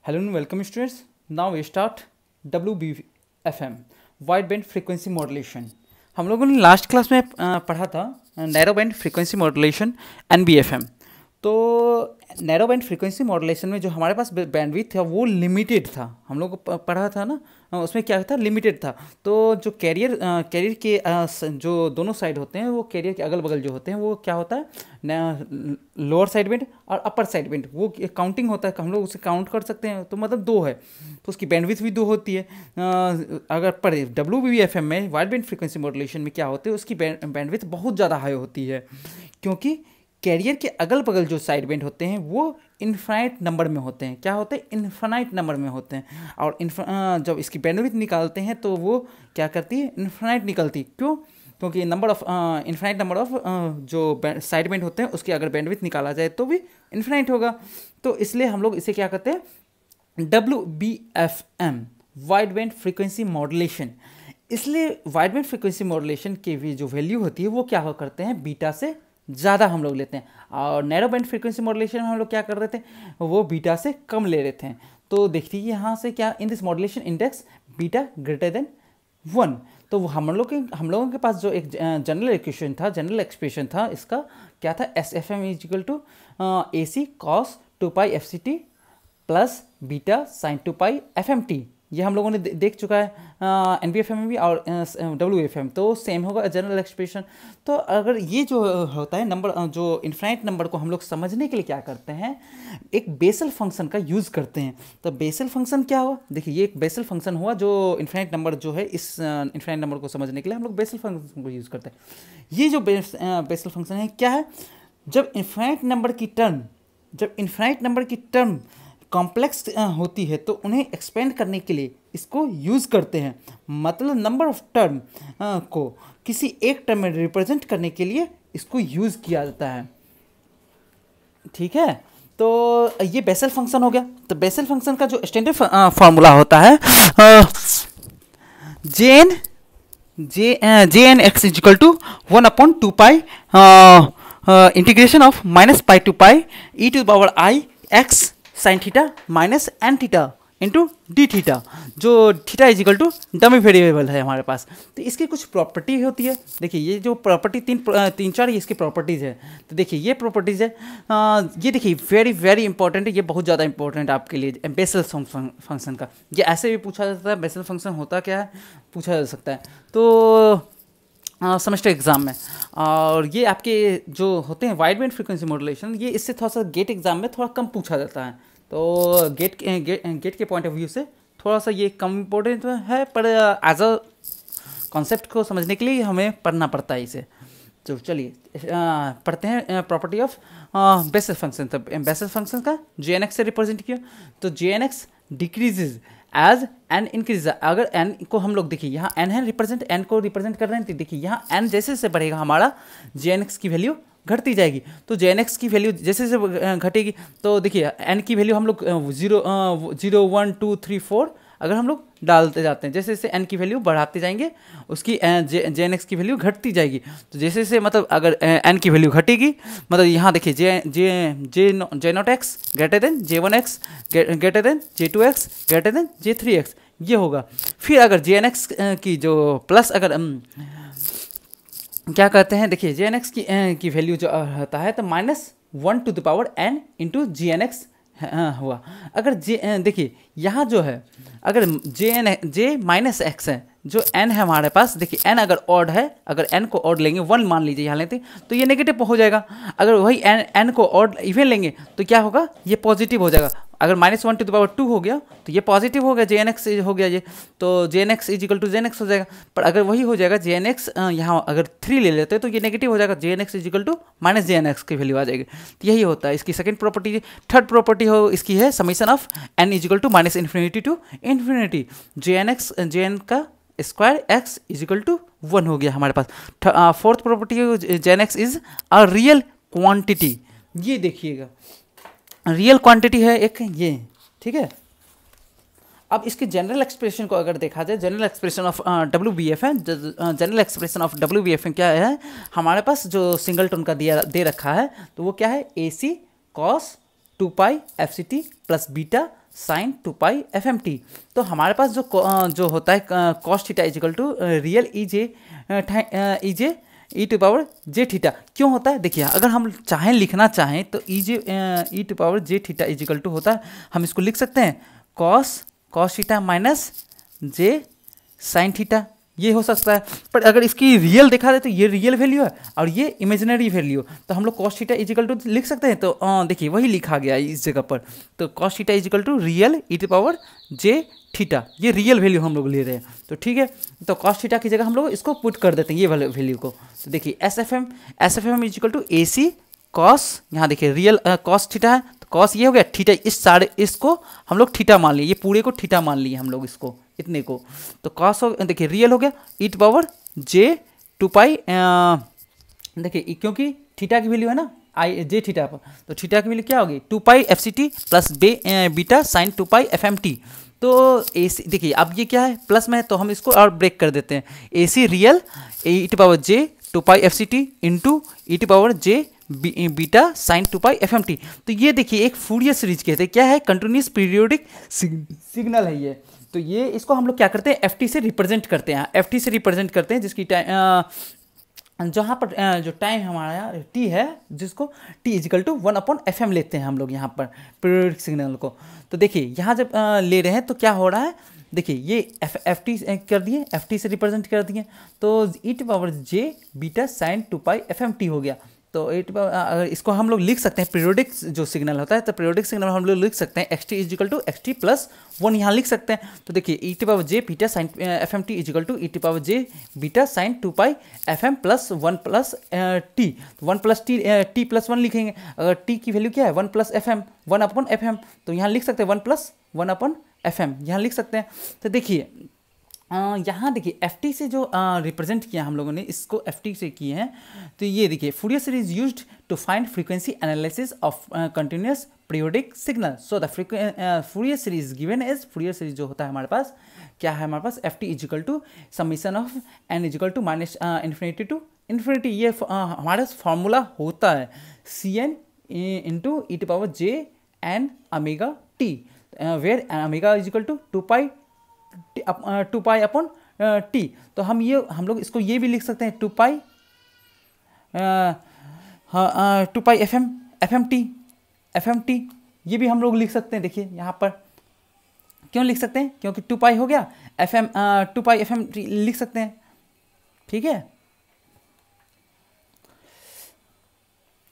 Hello and welcome students. Now we start WBFM wide band frequency modulation. हम लोगों ने last class में पढ़ा था narrow band frequency modulation NBFM. तो नैरो बैंड फ्रीक्वेंसी मॉड्यूलेशन में जो हमारे पास बैंडविड्थ था वो लिमिटेड था. हम लोग को पढ़ा था ना, उसमें क्या था, लिमिटेड था. तो जो कैरियर के जो दोनों साइड होते हैं, वो कैरियर के अगल बगल जो होते हैं वो क्या होता है, लोअर साइड बैंड और अपर साइड बैंड. वो काउंटिंग होता है, हम लोग उसे काउंट कर सकते हैं. तो मतलब दो है, तो उसकी बैंडविड्थ भी दो होती है. अगर पर WBFM में वाइड बैंड फ्रीक्वेंसी मॉड्यूलेशन में क्या होते हैं, उसकी बैंडविड्थ बहुत ज़्यादा हाई होती है, क्योंकि कैरियर के अगल बगल जो साइड बैंड होते हैं वो इन्फाइनाइट नंबर में होते हैं. क्या होते हैं, इन्फाइनाइट नंबर में होते हैं. और जब इसकी बैंडविड्थ निकालते हैं तो वो क्या करती है, इन्फाइनाइट निकलती. क्यों? क्योंकि number of infinite number of जो साइड बैंड होते हैं उसकी अगर बैंडविड्थ निकाला जाए तो भी इन्फाइनाइट होगा. तो इसलिए हम लोग इसे क्या करते हैं, WBFM wide band frequency modulation. इसलिए वाइड बैंड फ्रीक्वेंसी मॉड्यूलेशन की भी जो वैल्यू होती है वो क्या करते हैं, बीटा से ज़्यादा हम लोग लेते हैं. और नैरो बैंड फ्रीक्वेंसी मॉड्यूलेशन में हम लोग क्या कर रहे थे, वो बीटा से कम ले रहे थे. तो देखिए यहाँ से क्या, in this modulation index beta greater than 1. तो हम लोगों के पास जो एक जनरल इक्वेशन था, जनरल एक्सप्रेशन था, इसका क्या था, SFM is equal to AC cos 2π FCT plus beta sine 2π FMT. ये हम लोगों ने देख चुका है NBFM में भी और WFM. तो सेम होगा जनरल एक्सप्रेशन. तो अगर ये जो होता है नंबर, जो इन्फाइनाइट नंबर को हम लोग समझने के लिए क्या करते हैं, एक बेसल फंक्शन का यूज़ करते हैं. तो बेसल फंक्शन क्या हुआ, देखिए ये एक बेसल फंक्शन हुआ जो इन्फाइनाइट नंबर जो है, इस इन्फाइनाइट नंबर को समझने के लिए हम लोग बेसल फंक्शन को यूज़ करते हैं. ये जो बेसल फंक्शन है क्या है, जब इन्फाइनाइट नंबर की टर्म कॉम्प्लेक्स होती है तो उन्हें एक्सपेंड करने के लिए इसको यूज़ करते हैं. मतलब नंबर ऑफ टर्म को किसी एक टर्म में रिप्रेजेंट करने के लिए इसको यूज़ किया जाता है. ठीक है, तो ये बेसल फंक्शन हो गया. तो बेसल फंक्शन का जो स्टैंडर्ड फार्मूला होता है jn x is equal to 1/2π integration of -π to π e⁻i x sine theta minus N theta into D theta, जो थीटा is equal to dummy variable है हमारे पास. तो इसकी कुछ प्रॉपर्टी होती है. देखिए ये जो प्रॉपर्टी तीन चार इसकी प्रॉपर्टीज़ है. तो देखिए ये प्रॉपर्टीज़ है, ये देखिए वेरी इंपॉर्टेंट है. ये बहुत ज़्यादा इंपॉर्टेंट है आपके लिए बेसल फंक्शन का. ये ऐसे भी पूछा जाता है, बेसल फंक्शन होता क्या है, पूछा जा सकता है. तो सेमेस्टर एग्जाम में, और ये आपके जो होते हैं वाइड बैंड फ्रीक्वेंसी मॉड्यूलेशन, ये इससे थोड़ा सा गेट एग्जाम में थोड़ा कम पूछा जाता है. तो गेट के पॉइंट ऑफ व्यू से थोड़ा सा ये कम इम्पोर्टेंट है, पर एज अ कॉन्सेप्ट को समझने के लिए हमें पढ़ना पड़ता है इसे. तो चलिए पढ़ते हैं प्रॉपर्टी ऑफ बेसल फंक्शन. तो बेसल फंक्शन का jnx से रिप्रेजेंट किया. तो jnx decreases as n increase. अगर n को हम लोग देखिए यहाँ n है, रिप्रेजेंट n को रिप्रेजेंट कर रहे हैं. तो देखिए यहाँ n जैसे जैसे बढ़ेगा हमारा jnx की वैल्यू घटती जाएगी. तो jnx की वैल्यू जैसे जैसे घटेगी, तो देखिए n की वैल्यू हम लोग 0 1 2 3 4 अगर हम लोग डालते जाते हैं, जैसे जैसे n की वैल्यू बढ़ाते जाएंगे उसकी jnx की वैल्यू घटती जाएगी. तो जैसे जैसे मतलब अगर n की वैल्यू घटेगी, मतलब यहाँ देखिए j0x greater than j1x greater than j2x greater than j3x ये होगा. फिर अगर jnx की जो प्लस अगर क्या कहते हैं, देखिए jnx की वैल्यू जो होता है तो -1 to the power n into jnx हुआ. अगर देखिए यहाँ जो है, अगर j माइनस एक्स है, जो n है हमारे पास, देखिए n अगर ऑड है, अगर n को ऑड लेंगे 1 मान लीजिए यहाँ लेते, तो ये नेगेटिव हो जाएगा. अगर वही n को ऑड इवन लेंगे तो क्या होगा, ये पॉजिटिव हो जाएगा. अगर -1 to the power 2 हो गया तो ये पॉजिटिव हो गया, jnx हो गया ये, तो jnx is equal to jnx हो जाएगा. पर अगर वही हो जाएगा jnx यहाँ अगर 3 ले लेते हैं तो ये नेगेटिव हो जाएगा, jnx is equal to -jnx की वैल्यू आ जाएगी. तो यही होता है इसकी सेकंड प्रॉपर्टी. थर्ड प्रॉपर्टी हो इसकी है summation of n is equal to -infinity to infinity jn का square x is equal to 1 हो गया हमारे पास. Fourth property jnx is a real quantity. ये देखिएगा रियल क्वांटिटी है एक ये, ठीक है. अब इसके जनरल एक्सप्रेशन को अगर देखा जाए, general expression of WBFM, general expression of WBFM क्या है, हमारे पास जो सिंगल टोन का दे रखा है, तो वो क्या है, AC cos two pi F C T plus beta sine two pi F M T. तो हमारे पास जो होता है cos theta is equal to real E J E to power J theta क्यों होता है। देखिए अगर हम चाहें लिखना चाहें तो e to power J theta is equal to होता है, हम इसको लिख सकते हैं कॉस थीटा माइनस जे साइन थीटा, ये हो सकता है। पर अगर इसकी रियल देखा जाए तो ये रियल वैल्यू है और ये इमेजिनरी वैल्यू, तो हम लोग कॉस थीटा इजिकल टू लिख सकते हैं। तो देखिए वही लिखा गया है इस जगह पर। तो cos theta is equal to real E to power J theta, ये रियल वैल्यू हम लोग ले रहे हैं। तो ठीक है, तो कॉस थीटा की जगह हम लोग इसको पुट कर देते हैं ये वाले वैल्यू को। तो देखिए S F M equal to A C cos, यहाँ देखिए रियल कॉस थीटा है तो कॉस ये हो गया, थीटा इसको हम लोग थीटा मान लिए, ये पूरे को थीटा मान लिए हम लोग इसको इतने को। तो कॉस हो देखिए रियल हो गया ई टू पावर जे टू पाई, देखिए क्योंकि थीटा की वैल्यू है ना आई जे थीटा पर, तो थीटा की वैल्यू क्या होगी two pi F C T plus beta sine two pi F M T. तो ए सी देखिए अब ये क्या है प्लस में है तो हम इसको और ब्रेक कर देते हैं, A C real E to power j two pi F C T into E to power J beta sine two pi F M T. तो ये देखिए एक फूरियर सीरीज कहते हैं, क्या है कंटिन्यूस पीरियोडिक सिग्नल है ये। तो ये इसको हम लोग क्या करते हैं एफ टी से रिप्रेजेंट करते हैं, एफ टी से रिप्रेजेंट करते हैं जिसकी जहाँ पर जो टाइम हमारा टी है जिसको टी इजिकल टू 1/fm लेते हैं हम लोग यहाँ पर पीरियोडिक सिग्नल को। तो देखिए यहाँ जब ले रहे हैं तो क्या हो रहा है, देखिए ये एफ टी कर दिए, एफ टी से रिप्रेजेंट कर दिए, तो e to power J beta sine two pi F M T हो गया। तो अगर इसको हम लोग लिख सकते हैं पीरियोडिक जो सिग्नल होता है, तो पीरियोडिक सिग्नल हम लोग लिख सकते हैं X T is equal to X T plus 1 यहाँ लिख सकते हैं। तो देखिए E T power J beta sine F M T is equal to E T power J beta sine two pi F M plus 1 plus T, 1 plus T plus 1 लिखेंगे। अगर T की value क्या है 1 प्लस एफ एम 1/fm, तो यहाँ लिख सकते हैं 1 प्लस 1/fm यहाँ लिख सकते हैं। तो देखिए यहाँ देखिए एफ टी से जो रिप्रेजेंट किया हम लोगों ने इसको एफ टी से किए हैं। तो ये देखिए Fourier series used to find frequency analysis of continuous periodic signal. So the Fourier series given as, Fourier series जो होता है हमारे पास क्या है हमारे पास F T is equal to summation of N is equal to minus infinity to infinity, ये हमारा फॉर्मूला होता है C N into E to power j N omega T, where omega is equal to two pi upon T. तो हम लोग इसको ये भी लिख सकते हैं two pi F M T, ये भी हम लोग लिख सकते हैं। देखिए यहाँ पर क्यों लिख सकते हैं, क्योंकि टू पाई हो गया F M, two pi F M T लिख सकते हैं। ठीक है,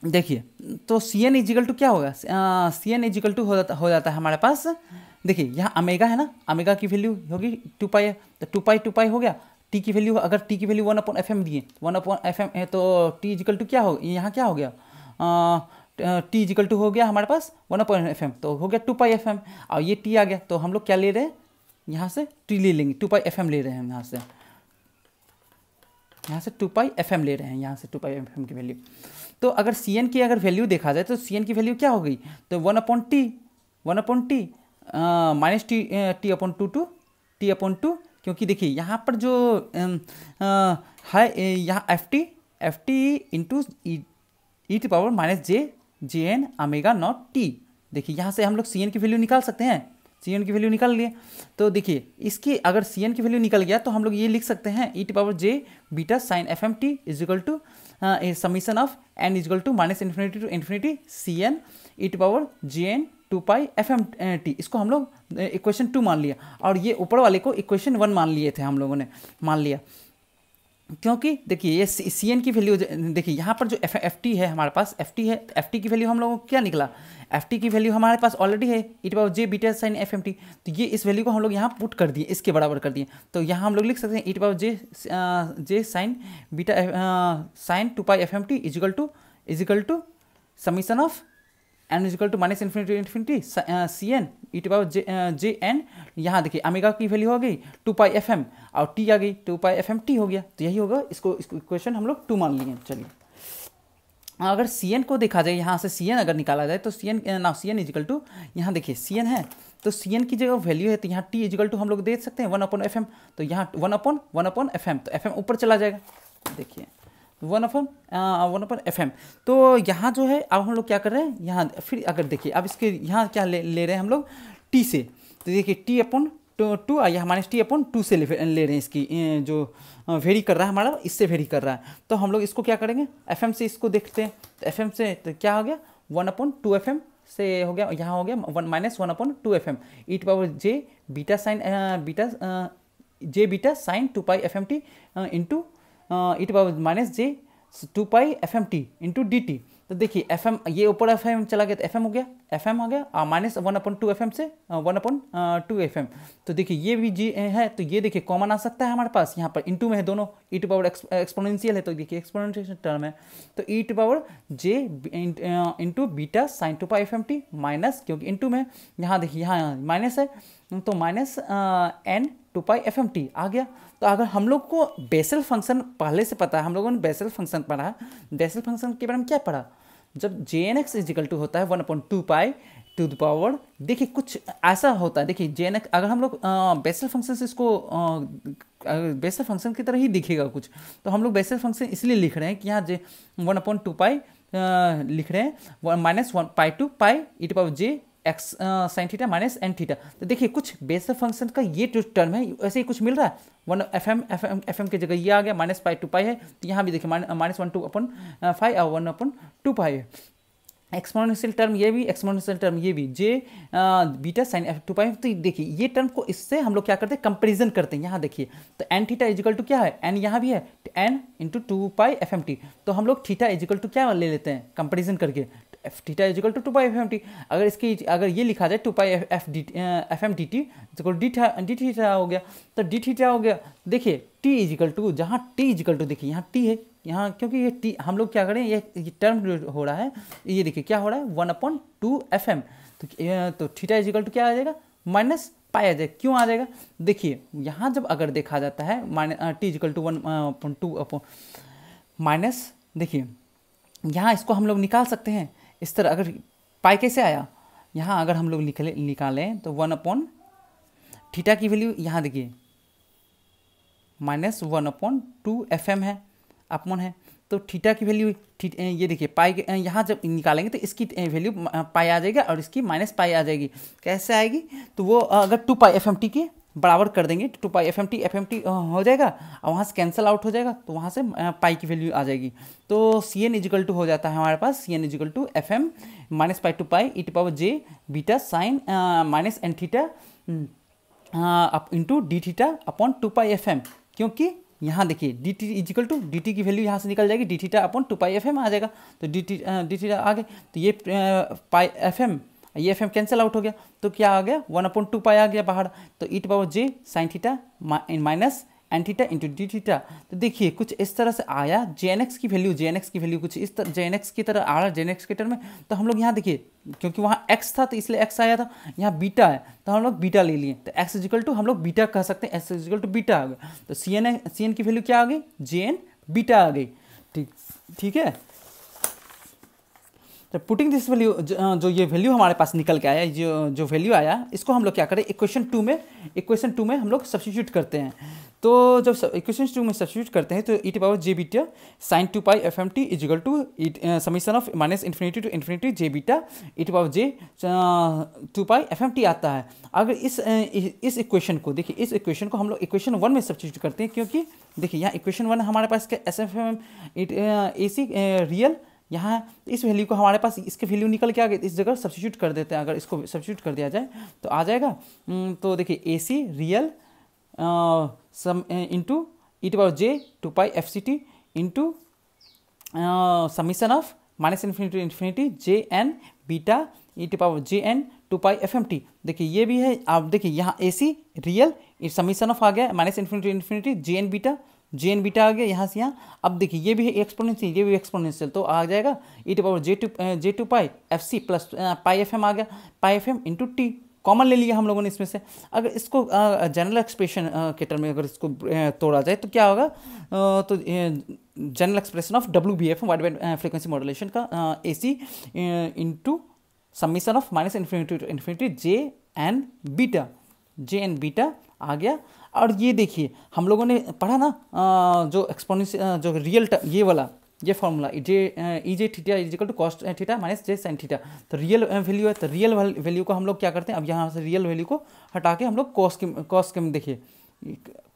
देखिए तो सी एन इजिकल टू क्या होगा, सी एन इजिकल टू हो जाता है हमारे पास। देखिए यहाँ ओमेगा है ना, ओमेगा की वैल्यू होगी टू पाई है, तो टू पाई हो गया। टी की वैल्यू अगर टी की वैल्यू 1/fm दिए, 1/fm है तो टी इजिकल टू क्या हो, यहाँ क्या हो गया टी इजिकल टू हो गया हमारे पास 1/fm, तो हो गया 2πfm। और ये टी आ गया तो हम लोग क्या ले रहे हैं यहाँ से टी ले लेंगे, 2πfm ले रहे हैं यहाँ से 2πfm ले रहे हैं यहाँ से 2πfm की वैल्यू। तो अगर सी एन की अगर वैल्यू देखा जाए तो सी एन की वैल्यू क्या हो गई, तो 1/t minus T upon two, क्योंकि देखिए यहाँ पर जो है यहाँ F T into E to power minus J N omega naught T. देखिए यहाँ से हम लोग सी एन की वैल्यू निकाल सकते हैं, सी एन की वैल्यू निकाल लिए। तो देखिए इसकी अगर सी एन की वैल्यू निकल गया तो हम लोग ये लिख सकते हैं e to power J beta sine F M T is equal to summation of N is equal to minus infinity to infinity C N e to power j N 2πfm T. इसको हम लोग इक्वेशन 2 मान लिया और ये ऊपर वाले को इक्वेशन 1 मान लिए थे हम लोगों ने, मान लिया क्योंकि देखिए ये सी एन की वैल्यू देखिए यहाँ पर जो एफ टी है हमारे पास एफ टी है, एफ टी की वैल्यू हम लोगों को क्या निकला, एफ टी की वैल्यू हमारे पास ऑलरेडी है e to power J beta sine F M T. तो ये इस वैल्यू को हम लोग यहाँ पुट कर दिए, इसके बराबर कर दिए। तो यहाँ हम लोग लिख सकते हैं e to power j sine beta sine 2πfm T is equal to summation of N is equal to minus infinity C N e to power j N. यहाँ देखिए ओमेगा की वैल्यू हो गई 2πfm और टी आ गई 2πfm टी हो गया। तो यही होगा, इसको इक्वेशन हम लोग 2 मान लिए। चलिए अगर सी एन को देखा जाए, यहाँ से सी एन अगर निकाला जाए तो सी एन इजिकल टू यहाँ देखिए सी एन है तो सी एन की जगह वैल्यू है तो यहाँ टी इजिकल टू हम लोग देख सकते हैं 1/fm। तो यहाँ 1/fm तो fm ऊपर चला जाएगा। देखिए 1/1 एफ एम। तो यहाँ जो है अब हम लोग क्या कर रहे हैं, यहाँ फिर अगर देखिए अब इसके यहाँ क्या ले रहे हैं हम लोग टी से, तो देखिए टी अपॉन टू या माइनस टी अपॉन टू से ले रहे हैं इसकी जो वेरी कर रहा है हमारा, इससे वेरी कर रहा है। तो हम लोग इसको क्या करेंगे, एफ एम से इसको देखते हैं। तो एफ एम से तो क्या हो गया 1/2 एफ एम से हो गया, यहाँ हो गया 1/1/2 F M E to power J beta sine 2 pi F M T into E to power minus J 2 pi F M T into D T. तो देखिए एफ एम ये ऊपर एफ एम चला गया तो एफ एम हो गया और माइनस 1/2 एफ एम से 1/2 एफ एम। तो देखिए ये भी जी है, तो ये देखिए कॉमन आ सकता है हमारे पास, यहाँ पर इंटू में है दोनों, ई टू पावर एक्सपोनेंशियल है तो देखिए एक्सपोनेंशियल टर्म है। तो e to power j into beta sine 2 pi F M T minus, क्योंकि इंटू में यहाँ देखिए यहाँ माइनस है तो minus N 2 pi F M T आ गया। तो अगर हम लोग को बेसल फंक्शन पहले से पता है, हम लोगों ने बेसल फंक्शन पढ़ा है, बेसल फंक्शन के बारे में क्या पढ़ा, जब J N X equal to होता है 1/2 पाई टू द पावर, देखिए कुछ ऐसा होता है, देखिए जे एन एक्स अगर हम लोग बेसल फंक्शन से इसको बेसल फंक्शन की तरह ही दिखेगा कुछ, तो हम लोग बेसल फंक्शन इसलिए लिख रहे हैं कि यहाँ जे 1/2 पाई लिख रहे हैं minus 1 pi to pi E to power J X sine theta minus N theta. तो देखिए कुछ बेसल फंक्शन का ये जो टर्म है ऐसे ही कुछ मिल रहा है, 1 एफ एम की जगह ये आ गया, माइनस पाई टू पाई है, तो यहाँ भी देखिए माइनस 1/2 और 1/2 पाई है। एक्सपोनेंशियल टर्म ये भी, एक्सपोनेंशियल टर्म ये भी, जे बीटा साइन एफ 2 पाई। तो देखिए ये टर्म को इससे हम लोग क्या करते हैं, कंपेरिजन करते हैं। यहाँ देखिए तो एन थीटा इजिकल टू क्या है, एन यहाँ भी है N into 2 pi F M T, तो हम लोग थीटा इजिकल टू क्या ले लेते हैं कंपेरिजन करके, theta is equal to 2 pi F M T. अगर ये लिखा जाए 2 pi F M D T D theta हो गया, तो डी थीटा हो गया। देखिए टी इजिकल टू, जहाँ टी इजिकल टू देखिए यहाँ टी है, यहाँ क्योंकि ये टी हम लोग क्या करें, ये टर्म जो हो रहा है ये देखिए क्या हो रहा है 1/2 एफ एम, तो थीटा इजिकल टू क्या आ जाएगा माइनस पाई आ जाएगा। क्यों आ जाएगा, देखिए यहाँ जब अगर देखा जाता है minus T is equal to 1/2 minus, देखिए यहाँ इसको हम लोग निकाल सकते हैं इस तरह। अगर पाई कैसे आया, यहाँ अगर हम लोग निकालें तो 1/ थीटा की वैल्यू यहाँ देखिए माइनस 1/2 एफ एम है अपॉन है, तो थीटा की वैल्यू ये देखिए पाई यहाँ जब निकालेंगे तो इसकी वैल्यू पाई आ जाएगी और इसकी माइनस पाई आ जाएगी। कैसे आएगी, तो वो अगर 2 पाई एफ एम टी के बराबर कर देंगे, 2 पाई एफ एम टी हो जाएगा और वहाँ से कैंसिल आउट हो जाएगा, तो वहाँ से पाई की वैल्यू आ जाएगी। तो सी एन इजिकल टू हो जाता है हमारे पास, C N is equal to F M minus pi to pi E to power J beta sine minus N theta into D theta upon 2 pi F M, क्योंकि यहाँ देखिए D T is equal to D T की value यहाँ से निकल जाएगी, D theta upon 2 pi F M आ जाएगा, तो डी थीटा आ गए, तो ये पाई एफ एम ये एफ एम कैंसिल आउट हो गया, तो क्या आ गया 1/2 पाई आ गया बाहर, तो e to power j sine theta minus N theta into D theta. तो देखिए कुछ इस तरह से आया, जे एन एक्स की वैल्यू कुछ इस तरह जे एन एक्स की तरह आ रहा है, जे एन एक्स के टर्म में। तो हम लोग यहाँ देखिए क्योंकि वहाँ एक्स था तो इसलिए एक्स आया था, यहाँ बीटा है तो हम लोग बीटा ले लिए, तो एक्स इजिकल टू हम लोग बीटा कह सकते हैं, एक्स इजिकल टू बीटा आ गया, तो सी एन की वैल्यू क्या आ गई, जे एन बीटा आ गई। ठीक है, तो पुटिंग दिस वैल्यू, जो ये वैल्यू हमारे पास निकल के आया, जो वैल्यू आया इसको हम लोग क्या करें, इक्वेशन टू में हम लोग सब्स्टिट्यूट करते हैं। तो जब इक्वेशन 2 में सब्स्टिट्यूट करते हैं तो e to power J beta sine 2 pi F M T is equal to summation of minus infinity to infinity J beta e to power j 2 pi F M T आता है। अगर इस इक्वेशन को देखिए, इस इक्वेशन को हम लोग इक्वेशन 1 में सब्स्टिट्यूट करते हैं, क्योंकि देखिए यहाँ इक्वेशन 1 हमारे पास S F M A C real यहाँ है, इस वैल्यू को हमारे पास इसके वैल्यू निकल के आ गए, इस जगह सब्स्टिट्यूट कर देते हैं। अगर इसको सब्स्टिट्यूट कर दिया जाए तो आ जाएगा, तो देखिए A C real sum into E to power j 2 pi F C T into summation of minus infinity to infinity J N beta e to power j N 2 pi F M T. देखिए ये भी है, आप देखिए यहाँ A C real summation of आ गया minus infinity to infinity J N beta आ गया यहाँ से यहाँ। अब देखिए ये भी है एक्सपोनेंशियल, ये भी एक्सपोनेंशियल, तो आ जाएगा e to power j two pi F C plus pi F M आ गया, pi F M into T common ले लिया हम लोगों ने इसमें से। अगर इसको जनरल एक्सप्रेशन के टर्म में अगर इसको तोड़ा जाए तो क्या होगा, तो general expression of W B F wide band frequency modulation का A C into summation of minus infinity to infinity J N beta आ गया। और ये देखिए हम लोगों ने पढ़ा ना जो एक्सपोनेंशियल जो रियल ये वाला ये formula E J theta is equal to cos theta minus J sine theta. तो रियल वैल्यू है, तो रियल वैल्यू को हम लोग क्या करते हैं, अब यहाँ से रियल वैल्यू को हटा के हम लोग कॉस के में देखिए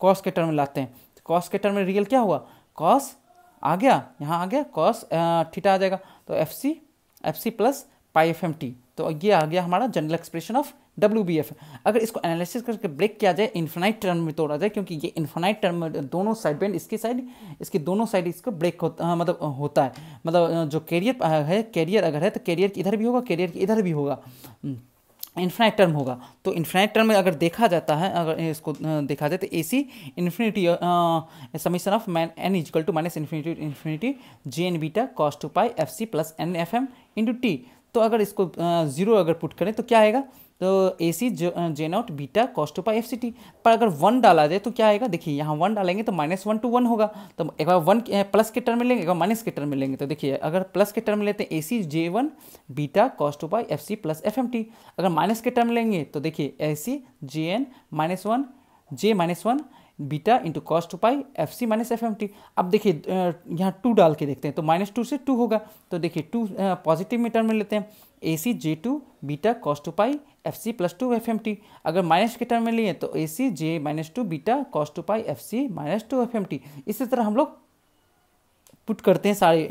कॉस के टर्म में लाते हैं। कॉस के टर्म में रियल क्या हुआ, कॉस आ गया, यहाँ आ गया कॉस थीटा आ जाएगा, तो F C plus pi F M T. तो ये आ गया हमारा जनरल एक्सप्रेशन ऑफ WBF। अगर इसको एनालिसिस करके ब्रेक किया जाए, इन्फिनाइट टर्म में तोड़ा जाए, क्योंकि ये इन्फिनाइट टर्म में दोनों साइड बेंड इसके साइड इसके दोनों साइड इसको ब्रेक मतलब होता है, मतलब जो कैरियर है, कैरियर अगर है तो कैरियर इधर भी होगा, कैरियर इधर भी होगा, इन्फिनाइट टर्म होगा। तो इन्फिनाइट टर्म में अगर देखा जाता है, अगर इसको देखा जाए तो AC infinity summation of n equal to minus infinity J N beta cos two pi F C plus N F M into T. तो अगर इसको 0 अगर पुट करें तो क्या आएगा, तो AC J naught beta cos two pi F C T. पर अगर 1 डाला जाए तो क्या आएगा, देखिए यहाँ 1 डालेंगे तो -1 to 1 होगा। तो एक बार 1 प्लस के टर्म में लेंगे, एक बार माइनस के टर्म में लेंगे। तो देखिए अगर प्लस के टर्म में लेते हैं AC J1 beta cos two pi F C plus F M T. अगर माइनस के टर्म लेंगे तो देखिए AC JN -1 J -1 beta into cos two pi F C minus F M T. अब देखिए यहाँ 2 डाल के देखते हैं, तो -2 से 2 होगा। तो देखिए 2 पॉजिटिव में टर्म में लेते हैं, AC J2 beta cos two pi F C plus 2 F M T. अगर माइनस के टर्म में लिए तो AC J -2 beta cos two pi F C minus 2 F M T. इसी तरह हम लोग पुट करते हैं, सारे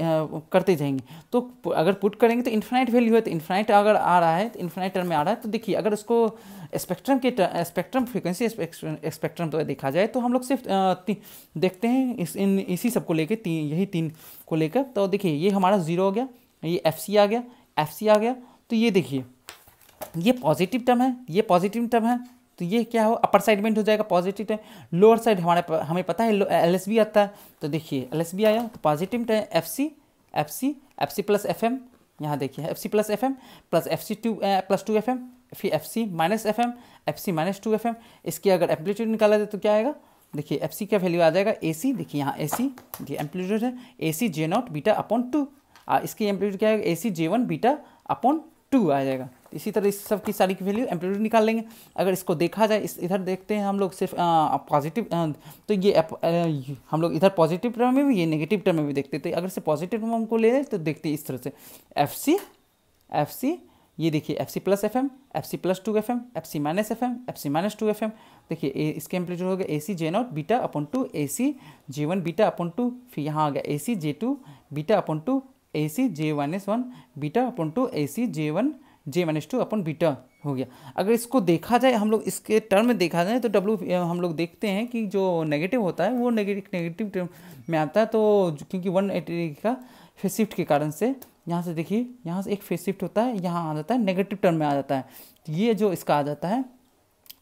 करते जाएंगे। तो अगर पुट करेंगे तो इन्फिनाइट वैल्यू है, तो इन्फिनाइट अगर आ रहा है तो इन्फिनाइट टर्म में आ रहा है। तो देखिए अगर उसको स्पेक्ट्रम फ्रीक्वेंसी स्पेक्ट्रम तो देखा जाए तो हम लोग सिर्फ देखते हैं इसी सब को लेके यही 3 को लेकर। तो देखिए ये हमारा 0 हो गया, ये FC आ गया, FC आ गया। तो ये देखिए ये पॉजिटिव टर्म है, ये पॉजिटिव टर्म है, तो ये क्या हो, अपर साइड बेंड हो जाएगा पॉजिटिव टर्म। लोअर साइड हमें पता है LSB आता है, तो देखिए LSB आया तो positive term FC plus FM, यहाँ देखिए FC plus FM plus FC plus 2 FM, फिर FC minus FM, FC minus 2 FM। इसकी अगर एम्पलीट्यूड निकाला जाए तो क्या आएगा, देखिए FC का वैल्यू आ जाएगा AC, देखिए यहाँ AC ये एम्पलीट्यूड है, AC J0 बीटा अपॉन 2। इसकी एम्पलीट्यूड क्या आएगा, AC J1 बीटा अपॉन 2 आ जाएगा। इसी तरह इस सब की सारी की वैल्यू एम्पलीट्यूड निकाल लेंगे। अगर इसको देखा जाए, इधर देखते हैं हम लोग सिर्फ पॉजिटिव, तो ये हम लोग इधर पॉजिटिव टर्म में भी, ये नेगेटिव टर्म में भी देखते थे। अगर से पॉजिटिव टर्म हमको ले तो देखते इस तरह से FC ये देखिए FC plus FM, FC plus 2 FM, FC minus FM, FC minus 2 FM। देखिए इसके एम्पलीट्यूड हो गया AC J0 beta upon 2, AC J1 beta upon 2, फिर यहाँ आ गया AC J2 beta upon 2, AC J-1 beta upon 2, AC J1 J-2 upon beta हो गया। अगर इसको देखा जाए, हम लोग इसके टर्म में देखा जाए तो W हम लोग देखते हैं कि जो नेगेटिव होता है वो नेगेटिव टर्म में आता है। तो क्योंकि 180 का फेस शिफ्ट के कारण से यहाँ से देखिए, यहाँ से एक फेस शिफ्ट होता है, यहाँ आ जाता है नेगेटिव टर्म में आ जाता है। तो ये जो इसका आ जाता है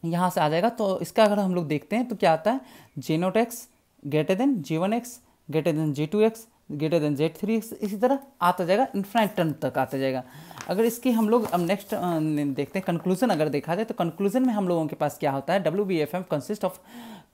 यहाँ से आ जाएगा। तो इसका अगर हम लोग देखते हैं तो क्या आता है, J0x greater than J1x greater than J2x greater than Z3x, इसी तरह आता जाएगा, इन्फिनाइट टर्म तक आता जाएगा। अगर इसकी हम लोग अब नेक्स्ट देखते हैं कंक्लूजन। अगर देखा जाए तो कंक्लूजन में हम लोगों के पास क्या होता है, WBFM consist of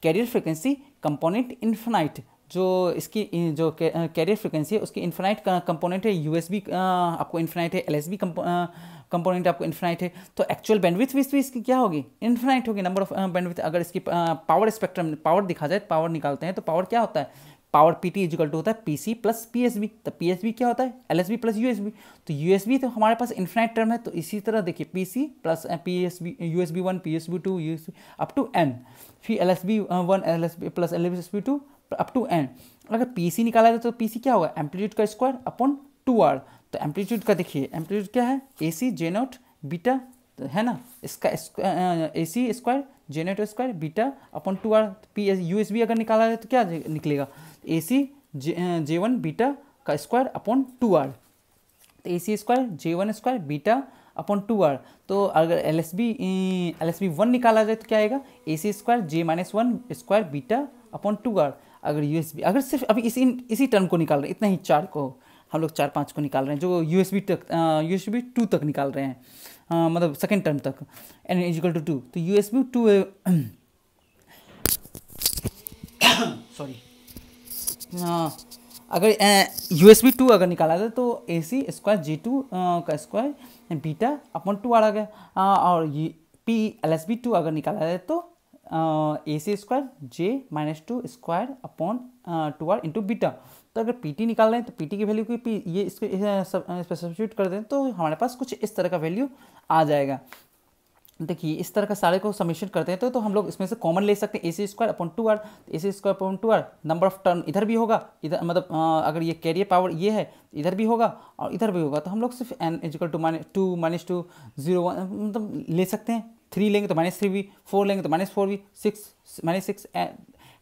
carrier frequency component infinite. जो इसकी जो कैरियर फ्रिक्वेंसी है उसकी इन्फिनाइट कंपोनेंट है, USB आपको इन्फिनाइट है, LSB कंपोनेंट आपको इन्फिनाइट है। तो एक्चुअल बैंडविड्थ भी इसकी क्या होगी, इन्फिनाइट होगी, नंबर ऑफ बैंडविड्थ। अगर इसकी पावर स्पेक्ट्रम पावर दिखा जाए, पावर निकालते हैं तो पावर क्या होता है, पावर PT इक्वल टू होता है PC प्लस PSB। तो PSB क्या होता है, LSB प्लस USB। तो USB तो हमारे पास इन्फिनाइट टर्म है। तो इसी तरह देखिए PC plus PSB USB1 PSB2 USB up to N, फिर LSB1 LSB plus LSB2 up to N। अगर PC निकाला जाए तो PC क्या होगा, एम्पलीट्यूड का स्क्वायर अपॉन 2R। तो एम्पलीट्यूड का देखिए, एम्पलीट्यूड क्या है, AC J0 बीटा है ना, इसका AC square J0 square beta upon 2R। USB अगर निकाला जाए तो क्या निकलेगा, AC J1 बीटा का स्क्वायर अपॉन 2R। तो AC square J1 square beta upon 2R। तो अगर LSB1 निकाला जाए तो क्या आएगा, AC square J-1 square beta upon 2R। अगर USB अगर सिर्फ अभी इसी टर्म को निकाल रहे हैं, इतना ही 4 को हम लोग 4-5 को निकाल रहे हैं, जो USB 2 तक निकाल रहे हैं, मतलब सेकेंड टर्म तक, n इक्वल टू 2। तो USB 2 सॉरी अगर USB 2 अगर निकाला जाए तो AC स्क्वायर J2 का स्क्वायर बीटा अपॉन 2 आ गया। और LSB 2 अगर निकाला जाए तो A C square J minus two square upon 2r into beta. तो अगर पी टी निकाल रहे हैं तो पी टी की वैल्यू की ये इसको सब्स्टिट्यूट कर दें तो हमारे पास कुछ इस तरह का वैल्यू आ जाएगा। देखिए इस तरह का सारे को समीशन करते हैं तो हम लोग इसमें से कॉमन ले सकते हैं A C square upon 2r। A C square upon 2r number of term इधर भी होगा, इधर मतलब अगर ये कैरियर पावर ये है इधर भी होगा और इधर भी होगा, तो हम लोग सिर्फ n इजिकल टू -2 -2 0 1 मतलब ले सकते हैं। 3 लेंगे तो -3 भी, 4 लेंगे तो -4 भी, 6 -6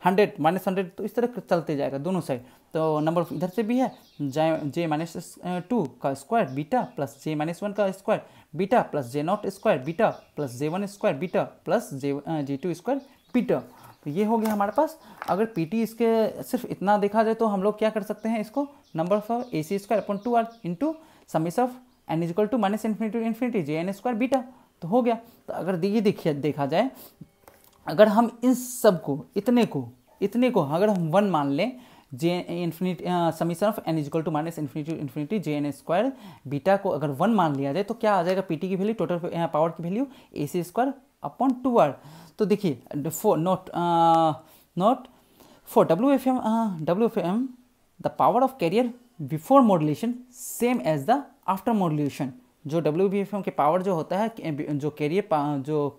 100 -100, तो इस तरह चलते जाएगा दोनों साइड। तो नंबर ऑफ इधर से भी है j-2 का स्क्वायर बीटा प्लस j-1 का square beta plus j0 square beta plus j1 square beta plus j2 square beta. तो ये हो गया हमारे पास। अगर पीटी इसके सिर्फ इतना देखा जाए तो हम लोग क्या कर सकते हैं, इसको number of A C square upon 2r into summation of n is equal to -∞ to infinity jn square beta, तो हो गया। तो अगर ये देखा जाए, अगर हम इन सब को इतने को अगर हम 1 मान लें, J infinity summation of n is equal to -∞ to infinity jn square beta को अगर 1 मान लिया जाए तो क्या आ जाएगा पीटी की वैल्यू, टोटल पावर की value A C square upon 2r। तो देखिए for WFM the power of carrier before modulation same as the after modulation. जो WFM के पावर जो होता है जो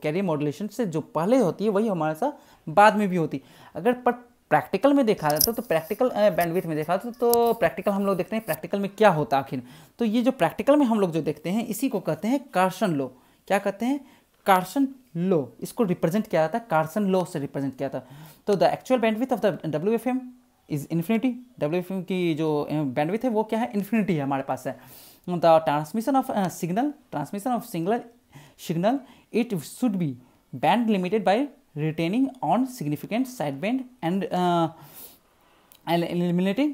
कैरियर मॉड्यूलेशन से जो पहले होती है वही हमारे साथ बाद में भी होती। अगर पर प्रैक्टिकल में देखा जाता तो प्रैक्टिकल बैंडविड्थ में देखा जाता तो प्रैक्टिकल हम लोग देखते हैं प्रैक्टिकल में क्या होता है आखिर। तो ये जो प्रैक्टिकल में हम लोग जो देखते हैं इसी को कहते हैं कार्सन लॉ। क्या कहते हैं? Carson law. इसको रिप्रेजेंट किया जाता है कार्सन लॉ से रिप्रेजेंट किया था। तो the actual bandwidth of the WFM is infinity. WFM की जो बैंडविड्थ है वो क्या है, इन्फिनिटी है हमारे पास है। The transmission of signal it should be band limited by retaining on significant sideband and eliminating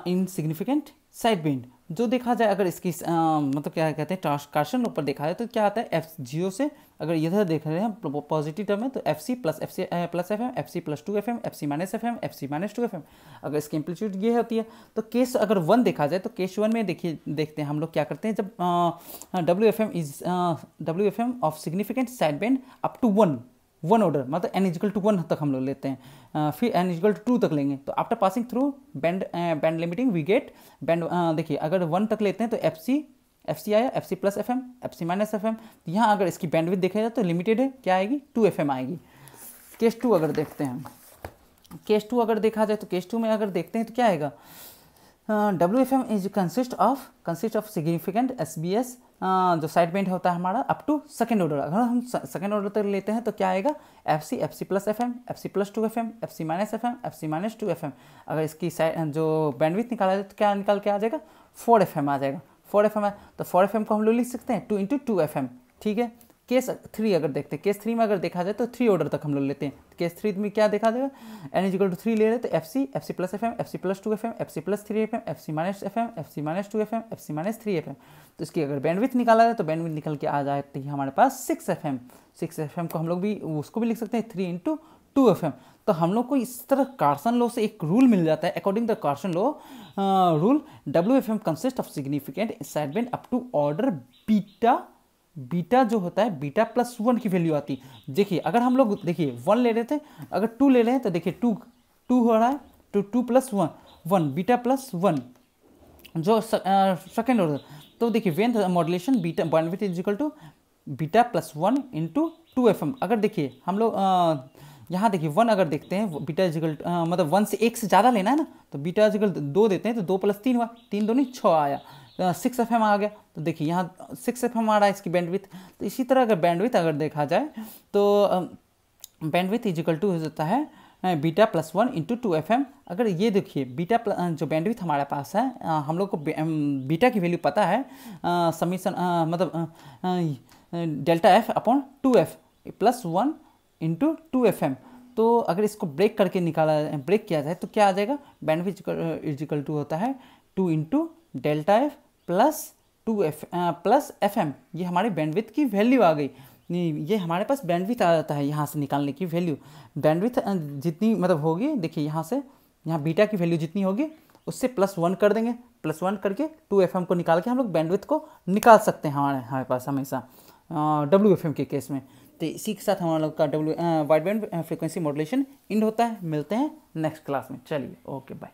insignificant sideband। जो देखा जाए अगर इसकी मतलब क्या कहते हैं कार्सन ऊपर देखा जाए तो क्या आता है F0 से, अगर इधर देख रहे हैं पॉजिटिव टर्म है तो FC plus FM, FC plus 2FM, FC minus FM, FC minus 2FM। अगर इसकी एम्पलीट्यूड ये होती है तो केस अगर 1 देखा जाए तो केस 1 में देखते हैं हम लोग क्या करते हैं, जब WFM of significant sideband up to 1 order मतलब n इजिकल टू 1 तक हम लोग लेते हैं, फिर n इजिकल टू 2 तक लेंगे। तो after passing through band limiting we get band. देखिए अगर 1 तक लेते हैं तो FC आया, FC plus FM, FC minus FM। यहाँ अगर इसकी बैंडविड्थ देखा जाए तो लिमिटेड है, क्या आएगी 2FM आएगी। केस 2 अगर देखते हैं, केस 2 अगर देखा जाए तो केस 2 में अगर देखते हैं तो क्या आएगा, WFM is consist of significant SBS जो साइड बैंड होता है हमारा अप टू सेकेंड ऑर्डर। अगर हम सेकेंड ऑर्डर तक लेते हैं तो क्या आएगा FC plus FM, FC plus 2FM, FC minus FM, FC minus 2FM। अगर इसकी जो बैंडविड्थ निकाला जाए तो क्या निकाल के आ जाएगा 4FM आ जाएगा। 4FM है तो 4FM को हम लोग लिख सकते हैं 2 × 2FM। ठीक है। केस 3 अगर देखते हैं, केस 3 में अगर देखा जाए तो 3 ऑर्डर तक हम लोग लेते हैं। केस 3 में क्या देखा जाएगा, n इजिकल टू 3 ले रहे हैं तो FC plus FM, FC plus 2FM, FC plus 3FM, FC minus FM, FC minus 2FM, FC minus 3FM। तो इसकी अगर बैंडविड्थ निकाला जाए तो बैंडविड्थ निकल के आ जाती है हमारे पास 6FM। 6FM को हम लोग भी उसको भी लिख सकते हैं 3 × 2FM। तो हम लोग को इस तरह कार्सन लॉ से एक रूल मिल जाता है। According the Carson law rule WFM consist of significant sideband up to order beta जो होता है बीटा प्लस 1 की वैल्यू आती है। देखिए अगर हम लोग देखिए 1 ले रहे थे, अगर 2 ले रहे हैं तो देखिए 2 हो रहा है तो 2 प्लस 1 बीटा प्लस 1 जो सेकेंड ऑर्डर। तो देखिए when modulation beta bandwidth is equal to beta plus 1 × 2FM। अगर देखिए हम लोग यहाँ देखिए 1 अगर देखते हैं बीटा इजिकल मतलब 1 से 1 से ज़्यादा लेना है ना तो बीटा इजिकल 2 देते हैं तो 2 + 3 हुआ, 3 2 नहीं 6 आया, 6FM आ गया। तो देखिए यहाँ 6FM आ रहा है इसकी बैंडविड्थ। तो इसी तरह अगर बैंडविड्थ अगर देखा जाए तो बैंडविड्थ इजिकल टू हो जाता है बीटा प्लस 1 × 2FM। अगर ये देखिए बीटा जो बैंडविड्थ हमारे पास है, हम लोग को बीटा की वैल्यू पता है समीशन मतलब delta F upon 2F plus 1 × 2FM। तो अगर इसको ब्रेक करके ब्रेक किया जाए तो क्या आ जाएगा, बैंडविड्थ इजिकल टू होता है 2 × delta F plus 2F plus FM। ये हमारे बैंडविड्थ की वैल्यू आ गई। ये हमारे पास बैंडविड्थ आ जाता है यहाँ से निकालने की वैल्यू। बैंडविड्थ जितनी मतलब होगी, देखिए यहाँ बीटा की वैल्यू जितनी होगी उससे +1 कर देंगे, +1 करके 2FM को निकाल के हम लोग बैंडविड्थ को निकाल सकते हैं हमारे पास हमेशा WFM के केस में। तो इसी के साथ हमारा लोग का वाइड बैंड फ्रिक्वेंसी मॉड्यूलेशन इंड होता है। मिलते हैं नेक्स्ट क्लास में। चलिए, ओके बाय।